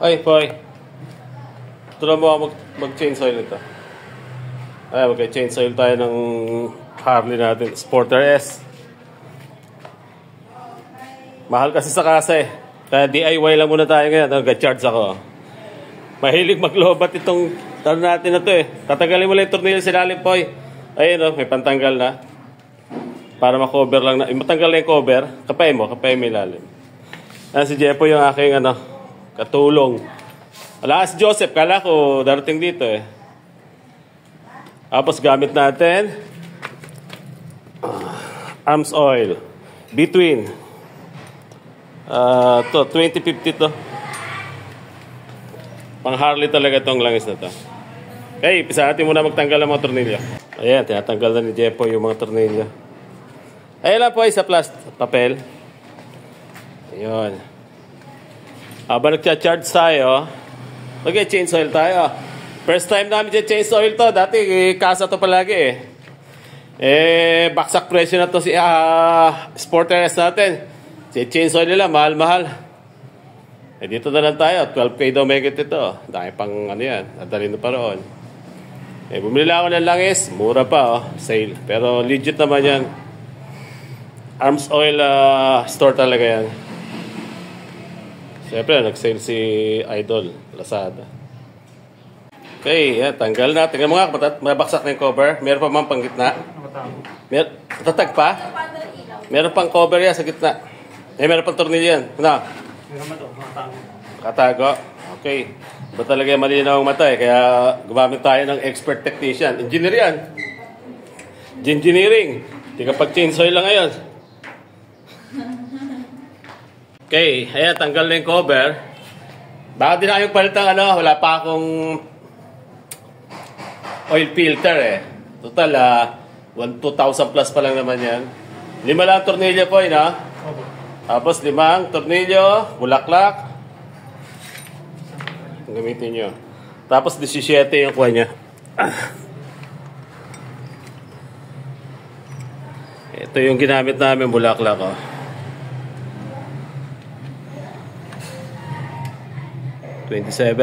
Ay, boy. Tulungan mo ako mag-change oil ito. Ay, mag-change oil tayo ng Harley natin. Sporter S. Mahal kasi sa kasa eh. Kaya DIY lang muna tayo ngayon. Nag-charge ako. Mahilig maglobat itong natin na to eh. Tatagalin mo lang yung tornilyo sa ilalim, boy. Ayun may pantanggal na. Para ma-cover lang na. Matanggal na yung cover. Kapay mo yung ilalim. Si Jepo yung aking katulong. Wala si Joseph, kala ko darating dito eh. Tapos gamit natin arms oil. Between. To 2050 to. Pang Harley talaga tong langis na to. Okay, pisa natin muna magtanggal ng mga tornilyo. Ayan, tinatanggal na ni Jepo yung mga tornilyo. Ayan lang po sa papel. Ayun. Habang nagcha-charge tayo, mag-change oil tayo. First time namin change oil to. Dati, kasa to palagi eh. Baksak presyo na to si Sporter S natin. Change oil nila, mahal-mahal. Dito na lang tayo. 12K daw may ito. Dahil pang yan. Nadalhin na pa roon. Bumili lang ako ng langis. Mura pa, sale. Pero legit naman yan. Arms oil store talaga yan. Siyempre, nag-sale si Idol, Lazada. Okay, tanggal na. Tingnan mo nga, mabaksak na yung cover. Meron pa man pang gitna. Tatag pa? Meron pang cover yan sa gitna. Meron pang tornilyo yan. Meron pa ito, katago. Okay. Ba talaga yung malinaw ang mata Kaya gumamit tayo ng expert technician. Engineer yan. Engineering. Hindi ka pag-change oil lang ngayon. Okay, ayan, tanggal na yung cover. Baka din na yung palitang wala pa akong oil filter Total, 2,000 plus pa lang naman yan. 5 lang tornilyo po, Tapos 5 tornilyo, bulaklak. Gamitin nyo. Tapos 17 yung kuha niya. Ito yung ginamit namin, bulaklak,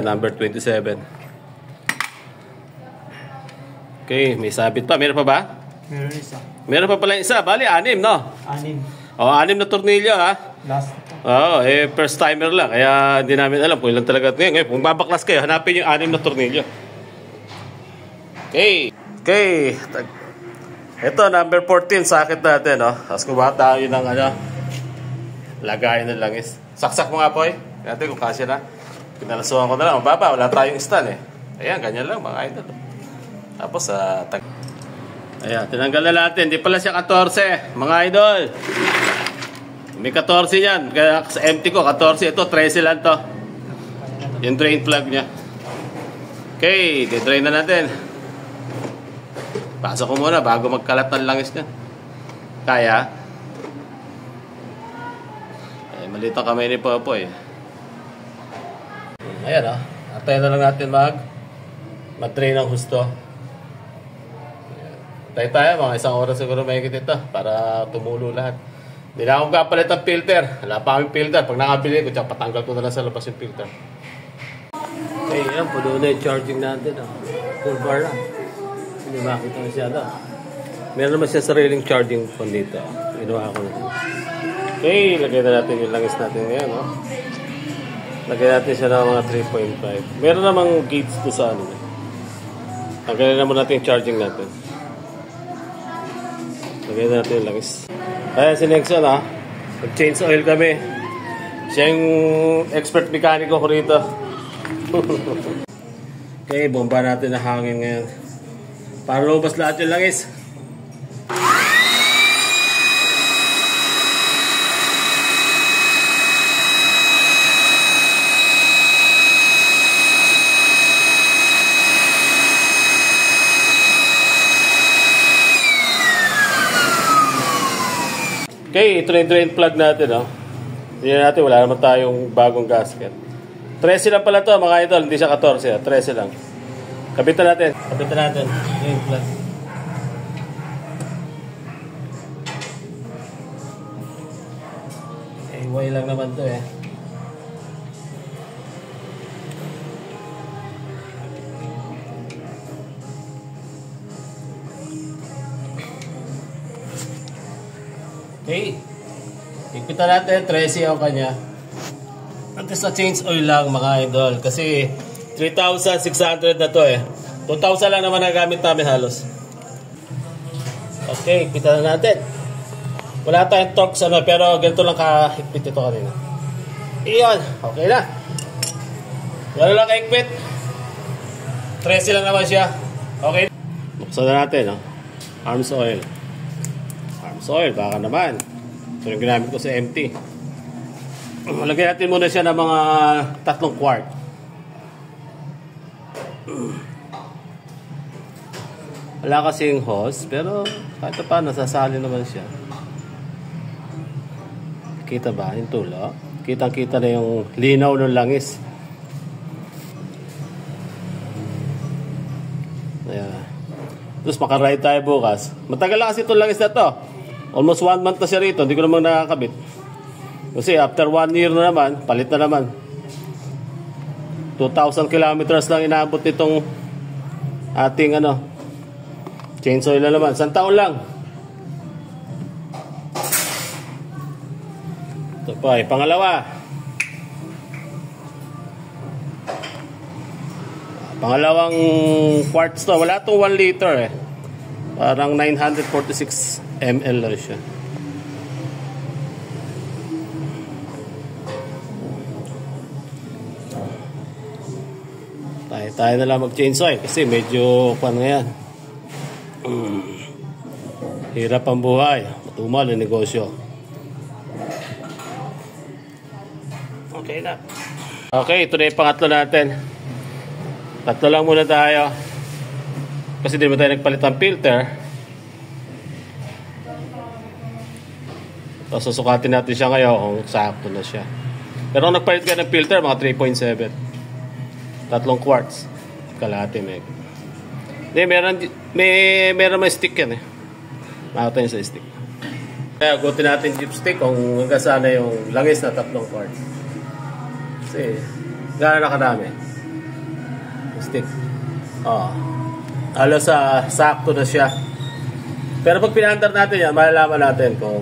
number 27. Okay, may sabit pa. Meron pa ba? Meron isa. Meron pa pala isa. Bali, 6, no? 6. 6 na tornilyo, Last. First timer lang. Kaya hindi namin alam kung ilan talaga. Ngayon, kung babaklas kayo, hanapin yung 6 na tornilyo. Okay. Ito, number 14, sakit natin, Tapos kumaha tayo ng lagayan ng langis. Saksak mo nga, Poy. Natin kung kasya na. Pinalasuhan ko na lang. Mababa, wala tayong stand Ayan, ganyan lang mga idol. Tapos, ayan, tinanggal na natin. Hindi pala siya 14, mga idol. May 14 yan. Kaya sa empty ko, 14. Ito, 13 lang to. Yung drain plug niya. Okay, drain na natin. Pasok ko muna bago magkalat ng langis niya. Kaya. Maliit ang kamay ni Popoy. Ayan Antayin na lang natin mag-drain ng husto. Tayo mga 1 oras siguro may ito para tumulo lahat. Hindi na akong kapalit ng filter. Wala pa kaming filter. Pag nakabili ko, tsaka patanggal ko na lang sa labas yung filter. Okay, yan. Puno na yung charging natin. Full bar lang. Hindi makita masyado. Meron naman siya sariling charging pon dito. Ginawa ko na. Okay, lagay na natin yung langis natin ngayon. Lagay natin siya ng mga 3.5. Meron namang gates doon sa Tanggalin naman natin yung charging natin. Lagay na natin yung langis. Ayan si Nexon Nag-change oil kami. Siya yung expert mekaniko ko rito. Okay, bomba natin na hangin ngayon. Para lumabas lahat yung langis. Okay, ito na yung drain plug natin, Hindi natin, wala naman tayong bagong gasket. 13 lang pala to mga idol, hindi siya 14, 13 lang. Kapitan natin. Drain plug. DIY lang naman to Okay. Ipitan natin, 13 ang kanya. At sa change oil lang mga idol. Kasi 3,600 na to eh. 2,000 lang naman nagamit namin halos. Okay, ipitan na natin. Wala tayong torque ano, pero ganito lang kahigpit ito kanina. Iyon, okay na. Wala lang kahigpit. 13 lang naman siya. Okay. Buksan na natin, no? Arms oil. Arms oil, baka naman. Ito yung ginamit ko sa empty. Lagyan natin muna siya ng mga 3 quart. Wala kasing hose, pero kahit pa nasasali naman siya. Kita ba yung tulo? Kitang-kita na yung linaw ng langis. Ayan. Tapos makaride tayo bukas. Matagal lang kasi itong langis na to. Almost 1 month na siya rito. Hindi ko naman nakakabit. Kasi after 1 year na naman, palit na naman. 2,000 kilometers lang inaabot itong ating chainsaw na naman. 1 taon lang. Ito pa, pangalawa. Pangalawang quarts to. Wala itong 1 liter eh. Parang 946 ml lang siya. Tayo na lang mag-chainsaw kasi medyo pan nga yan. Hirap ang buhay. Matumal ang negosyo. Okay na. Okay, ito na yung pangatlo natin. Tatlo lang muna tayo. Kasi di ba tayo nagpalit ng filter. So, susukatin natin siya ngayon kung sakto na siya. Pero kung nagpalit ka ng filter, mga 3.7. 3 quarts. Kalahati meg. Meron may stick yan eh. Makita yun sa stick. Kaya gutin natin dipstick kung hanggang sana yung langis na 3 quarts. Kasi gano'n na kadami. Stick. Halos sakto na siya. Pero pag pinandar natin yan, malalaman natin kung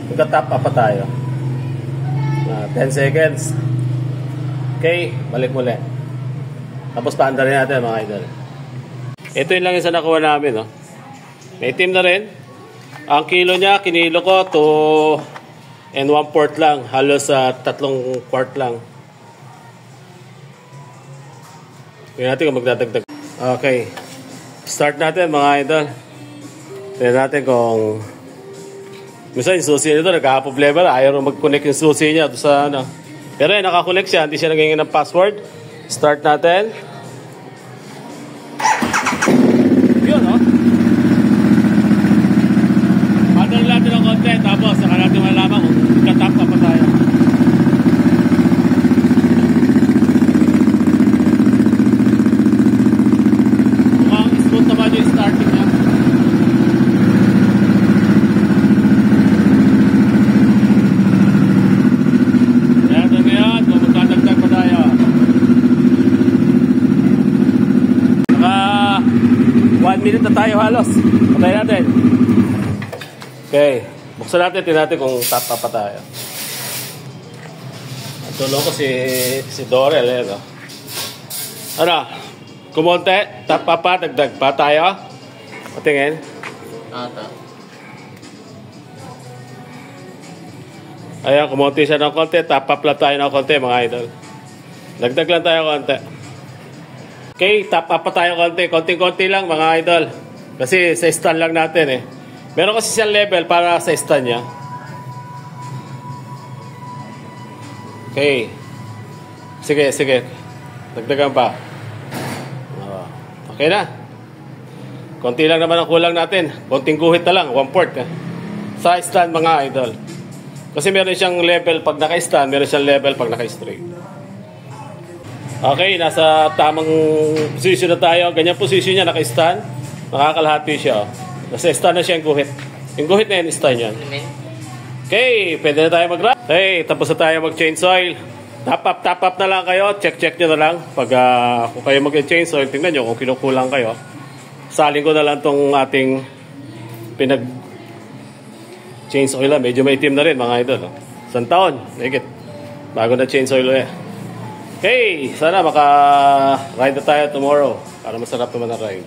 magka-top up pa tayo. 10 seconds. Okay, balik muli. Tapos paandarin natin mga idol. Ito yung langis na nakuha namin. No? May itim na rin. Ang kilo niya, kinilo ko 2 and 1/4 lang. Halos 3 quart lang. Tingnan natin kung magdadagdag. Okay. Start natin mga idol. Tingnan natin kung minsan yung susi nito nagkakaproblema na. Ayaw mag-connect yung susi niya sa Pero nakakonect siya. Hindi siya nagingin ng password. Start natin. Yun, no? Pattern natin ng konti. Tapos, saka natin malalaman kung katap pa tayo. Mukhang smooth naman yung starting niya. Ngayon, kung magdadagdag pa tayo. 1 minute na tayo halos. Patay natin. Okay. Buksan natin. Tingnan natin kung top pa tayo. Tulong ko si Dorel. Ano? Kumonte. Top pa. Dagdag pa tayo. Patingin. Ata. Ayan. Kumonte siya ng konti. Top up lang tayo ng konti mga idol. Dagdag lang tayo konti. Okay, top up pa tayo konti. Konting-konti lang mga idol. Kasi sa stand lang natin eh. Meron kasi siyang level para sa stand niya. Okay. Sige. Dagdagan pa. Okay na. Konti lang naman ang kulang natin. Konting guhit na lang. 1/4 sa stand mga idol. Kasi meron siyang level pag naka-stand. Meron siyang level pag naka-straight. Okay, nasa tamang position na tayo. Ganyan position niya, naka-stand. Nakakalahati siya. Nasa stand na siya yung guhit. Yung guhit na yun, stand yan. Okay, pwede na tayo mag-run. Okay, tapos na tayo mag-change oil. Top up na lang kayo. Check nyo na lang. Pag kung kayo mag-change oil, tingnan nyo kung kinukulang kayo. Salin ko na lang tong ating change oil lang. Medyo maitim na rin mga idol. Oh. Isang taon. Higit. Bago na change oil ulit. Okay, sana maka-ride na tayo tomorrow para masarap naman ang ride.